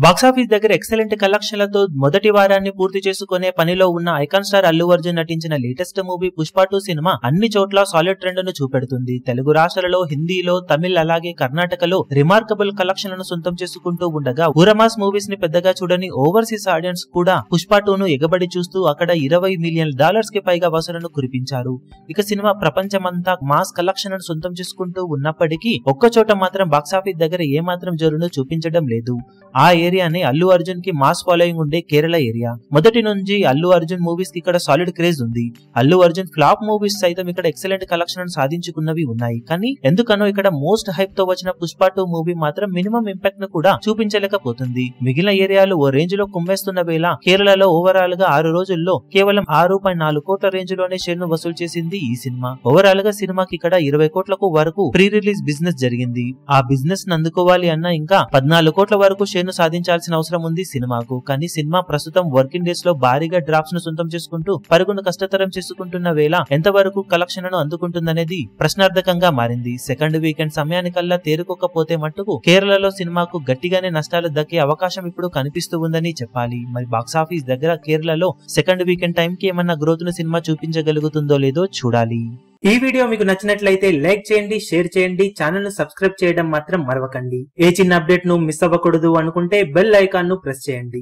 Box office దగ్గర excellent కలెక్షన్లతో మొదటి వారాన్ని పూర్తి చేసుకునే పనిలో ఉన్న ఐకాన్ స్టార్ అల్లు అర్జున్ నటించిన లేటెస్ట్ మూవీ పుష్ప 2 సినిమా అన్ని చోట్ల సాలిడ్ ట్రెండ్ ను చూపెడుతుంది. తెలుగు రాష్ట్రాలలో, హిందీలో, తమిళ్ అలాగే కర్ణాటకలో రిమార్కబుల్ కలెక్షన్లను సొంతం చేసుకుంటూ ఉండగా ఊరమాస్ మూవీస్ ని పెద్దగా చూడని ఓవర్సీస్ ఆడియన్స్ కూడా పుష్ప 2 ను ఎగబడి చూస్తూ అక్కడ $20 మిలియన్ కి పైగా వసూలను కురిపించారు. ఇక సినిమా ప్రపంచమంతా మాస్ కలెక్షన్లను సొంతం చేసుకుంటూ ఉన్నప్పటికీ ఒక్కచోట మాత్రం బాక్సాఫీస్ దగ్గర ఏమాత్రం జోరును చూపించడం లేదు. ఆ ఏరియానే అల్లు అర్జున్ కి మాస్ ఫాలోయింగ్ ఉండే కేరళ ఏరియా. మొదటి నుంచి అల్లు అర్జున్ మూవీస్ కి ఇక్కడ సాలిడ్ క్రేజ్ ఉంది. అల్లు అర్జున్ ఫ్లాప్ మూవీస్ సైతం ఇక్కడ ఎక్సలెంట్ కలెక్షన్ సాధించుకున్నవి ఉన్నాయి. కానీ ఎందుకనో ఇక్కడ మోస్ట్ హైప్ తో వచ్చిన పుష్ప 2 మూవీ మాత్రం మినిమం ఇంపాక్ట్ ను కూడా చూపించలేకపోతుంది. మిగిలిన ఏరియాలు ఓ రేంజ్ లో కుమ్మేస్తున్న వేళ కేరళలో ఓవరాల్ గా 6 రోజుల్లో కేవలం 6.4 కోట్ల రేంజ్ లోనే షేర్ ను వసూలు చేసింది ఈ సినిమా. ఓవరాల్ గా సినిమాకి ఇక్కడ 20 కోట్లకు వరకు ప్రీ రిలీజ్ బిజినెస్ జరిగింది. ఆ బిజినెస్ ను అందుకోవాలి అన్న ఇంకా 14 కోట్ల వరకు షేర్ ను సాధించాల్సిన అవసరం ఉంది సినిమాకు. కానీ సినిమా ప్రస్తుతం వర్కింగ్ డేస్ లో భారీగా డ్రాప్స్ ను సొంతం చేసుకుంటూ పరుగును కష్టతరం చేసుకుంటున్న వేళ ఎంతవరకు కలెక్షన్ ను అందుకుంటుందనేది ప్రశ్నార్థకంగా మారింది. సెకండ్ వీకెండ్ సమయానికల్లా తేరుకోకపోతే మట్టుకు కేరళలో సినిమాకు గట్టిగానే నష్టాలు దక్కే అవకాశం ఇప్పుడు కనిపిస్తూ ఉందని చెప్పాలి. మరి బాక్సాఫీస్ దగ్గర కేరళలో సెకండ్ వీకెండ్ టైం కి ఏమన్నా గ్రోత్ ను సినిమా చూపించగలుగుతుందో లేదో చూడాలి. ఈ వీడియో మీకు నచ్చినట్లయితే లైక్ చేయండి, షేర్ చేయండి, ఛానల్ ను సబ్స్క్రైబ్ చేయడం మాత్రం మరవకండి. ఏ చిన్న అప్డేట్ ను మిస్ అవ్వకూడదు అనుకుంటే బెల్ ఐకాన్ ను ప్రెస్ చేయండి.